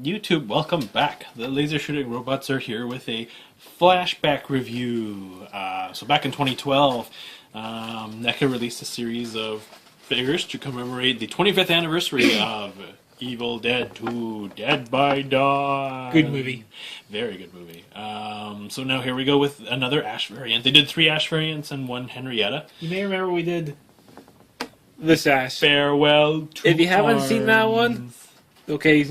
YouTube, welcome back. The laser shooting robots are here with a flashback review. So back in 2012, NECA released a series of figures to commemorate the 25th anniversary of Evil Dead 2, Dead by Dawn. Good movie. Very good movie. So now here we go with another Ash variant. They did 3 Ash variants and 1 Henrietta. You may remember we did this Ash. Farewell to If you haven't Arms. seen that one, okay,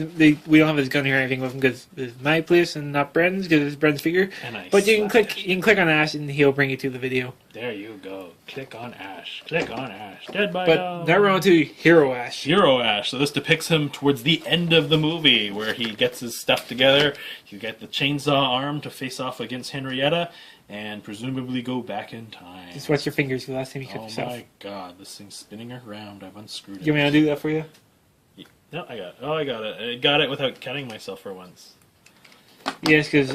we don't have his gun here or anything with him because it's my place and not Brendan's because it's Brendan's figure. And I but you slapped can click on Ash and he'll bring you to the video. There you go. Click on Ash. Click on Ash. Dead by But Dawn. now we're on to Hero Ash. Hero Ash. So this depicts him towards the end of the movie where he gets his stuff together. You get the chainsaw arm to face off against Henrietta and presumably go back in time. Just watch your fingers the last time you cut Oh yourself. my god, this thing's spinning around. I've unscrewed it. You want me to do that for you? No, I got it. Oh, I got it. I got it without cutting myself for once. Yes, because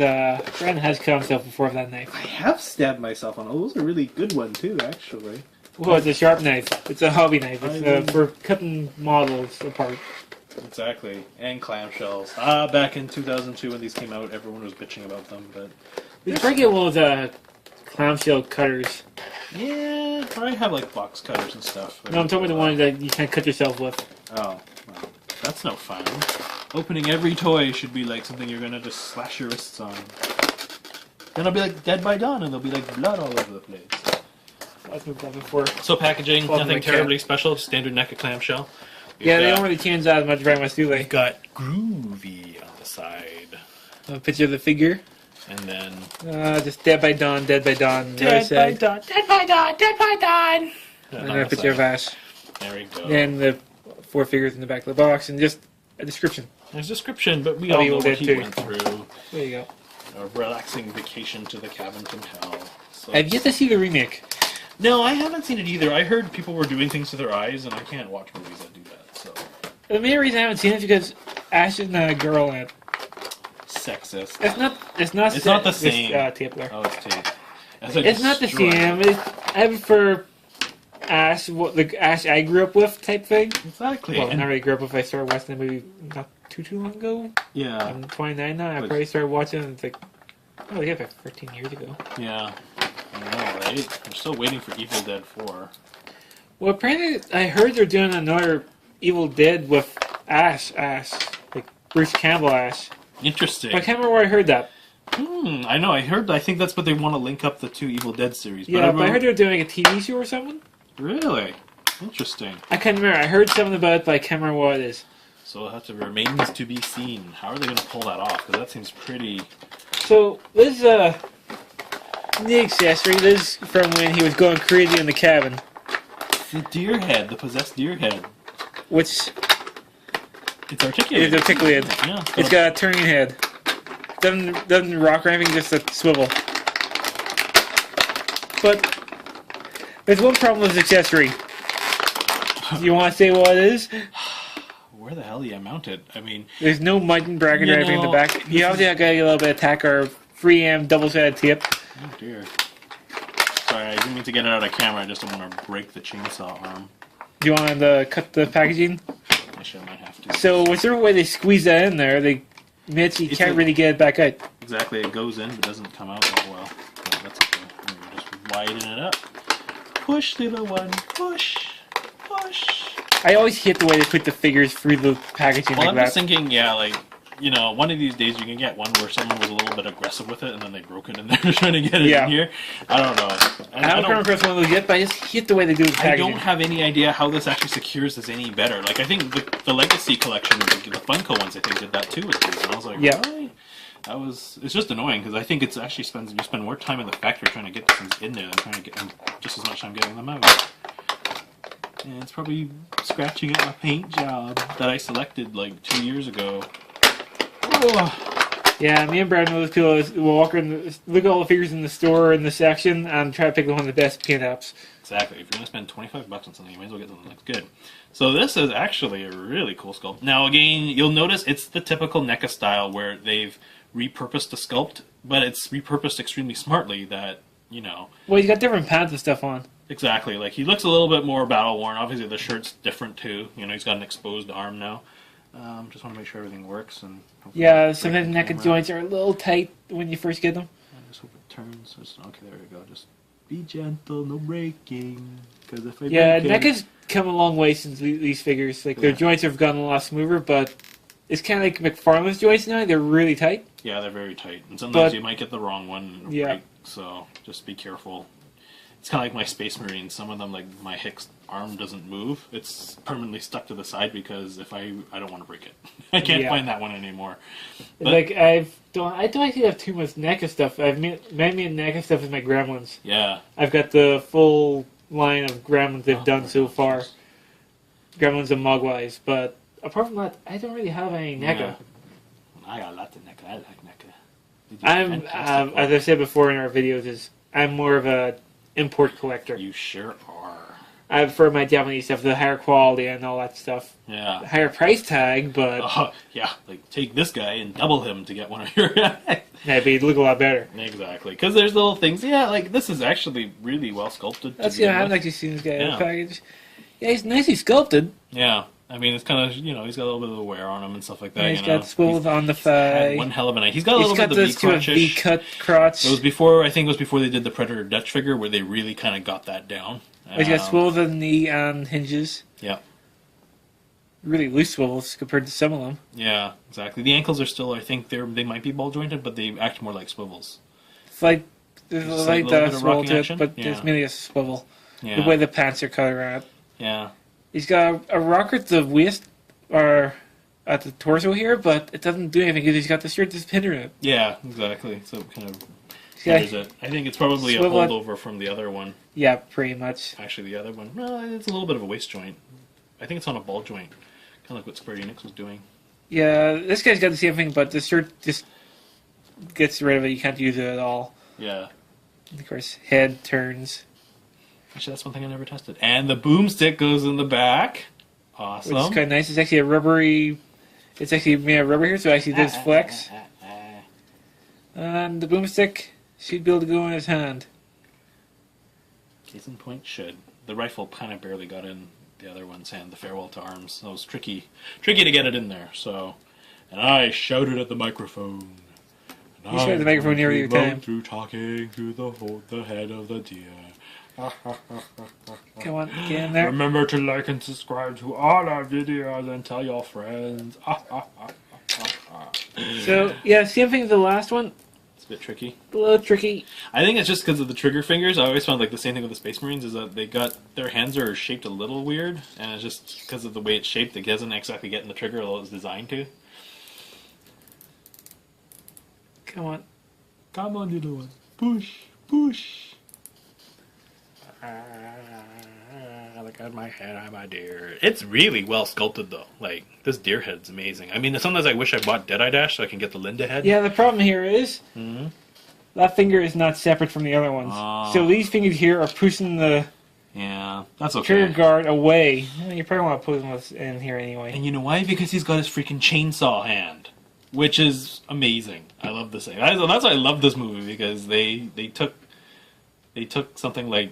Brendan has cut himself before with that knife. I have stabbed myself on. Oh, those are a really good one too, actually. Well, it's a sharp knife. It's a hobby knife. It's for cutting models apart. Exactly. And clamshells. Back in 2002 when these came out, everyone was bitching about them, but... We try to get one of those clamshell cutters. Yeah, probably have like box cutters and stuff. No, I'm talking about the ones that you can cut yourself with. Oh, well, that's no fun. Opening every toy should be like something you're gonna just slash your wrists on. Then it'll be like Dead by Dawn and there'll be like blood all over the place. I've moved that before. So packaging, Well, nothing my terribly cat. special, standard NECA clamshell. Yeah, they don't really change that much, very much, do they? We've got Groovy on the side. A picture of the figure. And then... Just Dead by Dawn, Dead by Dawn. Dead by Dawn, Dead by Dawn, Dead by Dawn! And then a picture of Ash. There we go. And the 4 figures in the back of the box, and just a description. There's a description, but we Oh, all Evil know Dead what he 2. went through. There you go. A relaxing vacation to the cabin from hell. So I've yet to see the remake. no, I haven't seen it either. I heard people were doing things to their eyes, and I can't watch movies that do that, so... The main reason I haven't seen it is because Ash is not a girl in it. Sexist. It's not the same. tape there. Oh, it's tape. It's not the same. I prefer Ash, the Ash I grew up with type thing. Exactly. Well, And- not really grew up with. I started watching the movie not too long ago. yeah. I'm 29 now. I But- probably started watching it. It's like, oh yeah, about 13 years ago. Yeah. I know, right? I'm still waiting for Evil Dead 4. Well, apparently I heard they're doing another Evil Dead with Ash, like Bruce Campbell Ash. Interesting. But I can't remember where I heard that. I know, I think that's what they want to link up the 2 Evil Dead series. Yeah, but I heard they were doing a TV show or something. Really? Interesting. I can't remember. I heard something about it, but I can't remember what it is. So it'll have to remains to be seen. How are they going to pull that off? Because that seems pretty... So, this is the accessory. This is from when he was going crazy in the cabin. The deer head, the possessed deer head. Which It's articulated. is articulated. Yeah. It's got a turning head. Doesn't rock or anything, just a swivel. But there's one problem with this accessory. Do you want to say what it is? Where the hell do you mount it? I mean... There's no mounting bracket You or anything in the know, back. You obviously got to get a little bit of tack or 3M double-sided tape. Oh dear. Sorry, I didn't mean to get it out of camera. I just don't want to break the chainsaw arm. Do you want to cut the packaging? Actually, I might have to. So whichever way they squeeze that in there, you can't really get it back out. Exactly, it goes in but doesn't come out that well. Yeah, that's okay. We're just widen it up. Push, little one. Push. Push. I always hate the way they put the figures through the packaging Well, like I'm that. just thinking, yeah, like, you know, one of these days you can get one where someone was a little bit aggressive with it and then they broke it and they're trying to get it Yeah. in here. I don't know. I haven't come across one of those yet, but I just hate the way they do the I packaging. don't have any idea how this actually secures this any better. Like, I think the Legacy collection, the Funko ones, I think did that too with these. And I was like, Yeah. why? It's just annoying because I think it's actually you spend more time in the factory trying to get things in there than trying to get them just as much time getting them out. And it's probably scratching at my paint job that I selected like 2 years ago. Oh. Yeah, me and Brad know those people will walk around, look at all the figures in the store in the section and try to pick one of the best paint apps. Exactly. If you're going to spend $25 on something, you might as well get something that looks good. So this is actually a really cool sculpt. Now again, you'll notice it's the typical NECA style where they've repurposed the sculpt, but it's repurposed extremely smartly that, you know... Well, he's got different pads and stuff on. Exactly. Like, he looks a little bit more battle-worn. Obviously, the shirt's different, too. You know, he's got an exposed arm now. Just want to make sure everything works. And hopefully Yeah, break some of the NECA camera. joints are a little tight when you first get them. I just hope it turns. Okay, there we go. Just be gentle, no breaking. Because if I Yeah, break it, NECA's come a long way since these figures. Like, their Yeah. joints have gotten a lot smoother, but it's kind of like McFarlane's joints now. They're really tight. yeah, they're very tight, and sometimes But- you might get the wrong one. And it'll Yeah. break, so just be careful. It's kind of like my Space Marines. Some of them, like my Hicks arm doesn't move. It's permanently stuck to the side because if I don't want to break it. I can't Yeah. find that one anymore. But- Like, I don't actually have too much NECA stuff. I've made NECA stuff with my Gremlins. Yeah. I've got the full line of Gremlins they've done so far. Gremlins and Mogwais, but apart from that, I don't really have any NECA. Yeah. I got lots of NECA. I like NECA. They do I'm, fantastic as work. I said before in our videos, I'm more of a import collector. You sure are. I prefer my Japanese stuff, the higher quality and all that stuff. Yeah. Higher price tag, but Yeah, like take this guy and double him to get one of your it'd look a lot better. Exactly, because there's little things. Yeah, like this is actually really well sculpted. That's to begin I've with. actually seen this guy in Yeah. a package. Yeah, he's nicely sculpted. Yeah, I mean it's kind of he's got a little bit of the wear on him and stuff like that. And he's you know? got swivels on the He's had thigh. one hell of a night. He's got a He's little got bit of the this kind of V-crotch-ish. V-cut crotch. It was before. I think it was before they did the Predator Dutch figure where they really kind of got that down. He's got swivels on the knee and hinges. Yeah. Really loose swivels compared to some of them. Yeah, exactly. The ankles are still. I think they might be ball jointed, but they act more like swivels. It's like there's Just a like light a little bit of swivel rocking to action? it, but Yeah. there's mainly a swivel. Yeah. The way the pants are cut around. Yeah. He's got a rocker at the waist or at the torso here, but it doesn't do anything because he's got the shirt that's pinned in it. Yeah, exactly. So it kind of Yeah. hinders it. I think it's probably a Swivel it. holdover from the other one. Yeah, pretty much. Actually, the other one, well, it's a little bit of a waist joint. I think it's on a ball joint, kind of like what Square Enix was doing. Yeah, this guy's got the same thing, but the shirt just gets rid of it. You can't use it at all. Yeah. And of course, head turns, Actually, that's one thing I never tested. And the boomstick goes in the back. Awesome. which is kind of nice. It's actually a rubbery. It's actually made of rubber here, so it actually does flex. And the boomstick should be able to go in his hand. Case in point, should. The rifle kind of barely got in the other one's hand, the Farewell to Arms. That was tricky to get it in there. So, and I shouted at the microphone. And You shouted at the microphone I'm near your going time. through talking to the head of the deer. Come on, get in there. Remember to like and subscribe to all our videos and tell your friends. So, yeah, same thing as the last one. It's a bit tricky. A little tricky. I think it's just because of the trigger fingers. I always found like the same thing with the Space Marines is that their hands are shaped a little weird, and it's just because of the way it's shaped. It doesn't exactly get in the trigger although it's designed to. Come on. Come on, little one. Push, push. Look at my head, I'm a deer. It's really well sculpted though. Like this deer head's amazing. I mean, sometimes I wish I bought Deadeye Dash so I can get the Linda head. Yeah, the problem here is Mhm. that finger is not separate from the other ones. Oh. So these fingers here are pushing the Yeah, that's trigger okay. guard away. Well, you probably want to put them in here anyway. And you know why? Because he's got his freaking chainsaw hand, which is amazing. I love this thing. That's why I love this movie because they took something like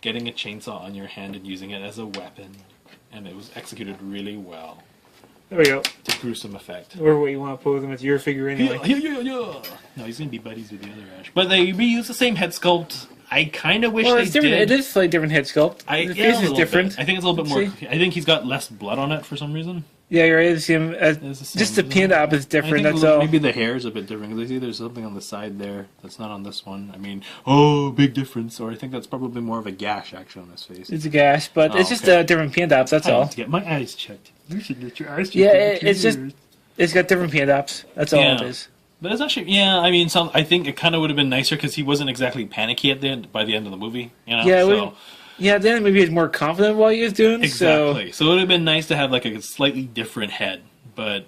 getting a chainsaw on your hand and using it as a weapon, and it was executed really well There we go. to gruesome effect. Or what you want to pose them as your figure anyway. No, he's gonna be buddies with the other Ash, but they reuse the same head sculpt. I kind of wish Well, they it's different. did. It is slightly different head sculpt. The Yeah, a face is little different. bit. I think it's a little bit more. See? I think he's got less blood on it for some reason. Yeah, you're right. It's the same, It's the same, just the isn't paint it? up is different. I think That's all. maybe the hair is a bit different because I see there's something on the side there that's not on this one. I mean, oh, big difference. Or I think that's probably more of a gash actually on his face. It's a gash, but Oh, it's just okay. different paint ups. That's I all. need to get my eyes checked. You should get your eyes checked. Yeah, every 2 it's just- years. It's got different paint ups. That's all it Yeah. is. But it's actually, yeah. I mean, I think it kind of would have been nicer because he wasn't exactly panicky at the end. By the end of the movie, you know. Yeah, So, Yeah, then maybe he's more confident while he was doing. exactly. So it would have been nice to have like a slightly different head, but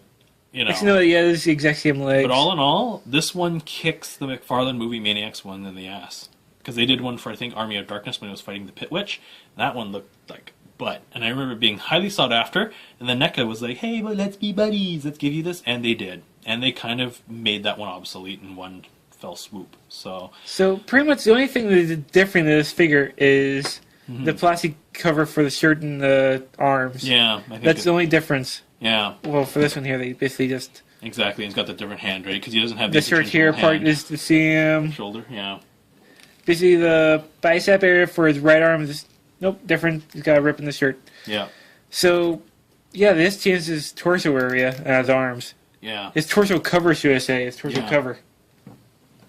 you know. So, no, yeah, it's the exact same legs. But all in all, this one kicks the McFarlane movie Maniacs one in the ass. Because they did one for, I think, Army of Darkness when it was fighting the Pit Witch. That one looked like butt. And I remember it being highly sought after. And then NECA was like, hey, but let's be buddies. Let's give you this. And they did. And they kind of made that one obsolete in one fell swoop. So, So pretty much the only thing that is different in this figure is Mm-hmm. the plastic cover for the shirt and the arms. yeah. I think That's the only difference. Yeah, Well, for this one here, they basically just exactly. He's got the different hand, right? Because he doesn't have the shirt here part is the same. shoulder. Yeah. Basically, the bicep area for his right arm is different. He's got a rip in the shirt. Yeah. So, yeah, this changes his torso area and his arms. Yeah. His torso cover, should I say? His torso cover.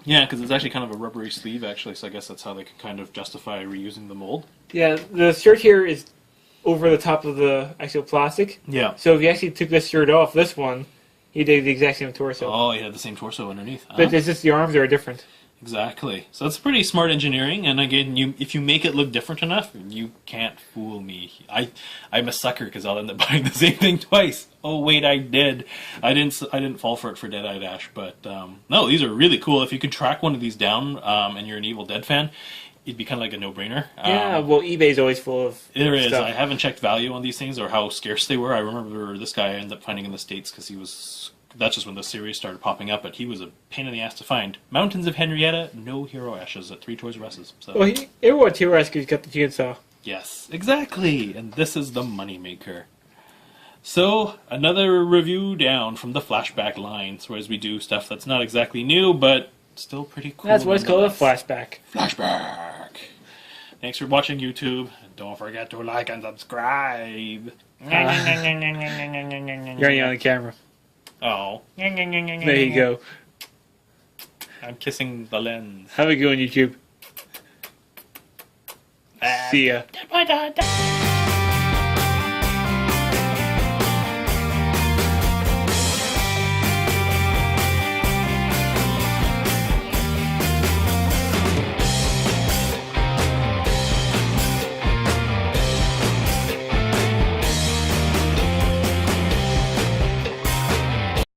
Yeah, because it's actually kind of a rubbery sleeve, actually. So I guess that's how they can kind of justify reusing the mold. Yeah, the shirt here is over the top of the actual plastic. Yeah. So if you actually took this shirt off, this one, he did the exact same torso. Oh, he had the same torso underneath. But it's just the arms are different. Exactly. So that's pretty smart engineering, and again, if you make it look different enough, you can't fool me. I'm a sucker because I'll end up buying the same thing twice. Oh wait, I did. I didn't fall for it for Dead Eye Dash, but no, these are really cool. If you could track one of these down, and you're an Evil Dead fan, it'd be kind of like a no-brainer. Yeah, well, eBay's always full of There is. stuff. I haven't checked value on these things or how scarce they were. I remember this guy I ended up finding in the States because he was. That's just when the series started popping up, but he was a pain in the ass to find. Mountains of Henrietta, no hero ashes at 3 Toys R Us. So. Well, everyone Hero Rescue's got the chainsaw. Yes, exactly. And this is the moneymaker. So, another review down from the flashback lines, whereas we do stuff that's not exactly new, but still pretty cool. That's what it's called, a nonetheless. flashback. Flashback. Thanks for watching, YouTube. Don't forget to like and subscribe. You're on the camera. Oh. There you go. I'm kissing the lens. Have a good one, YouTube. See ya. Bye.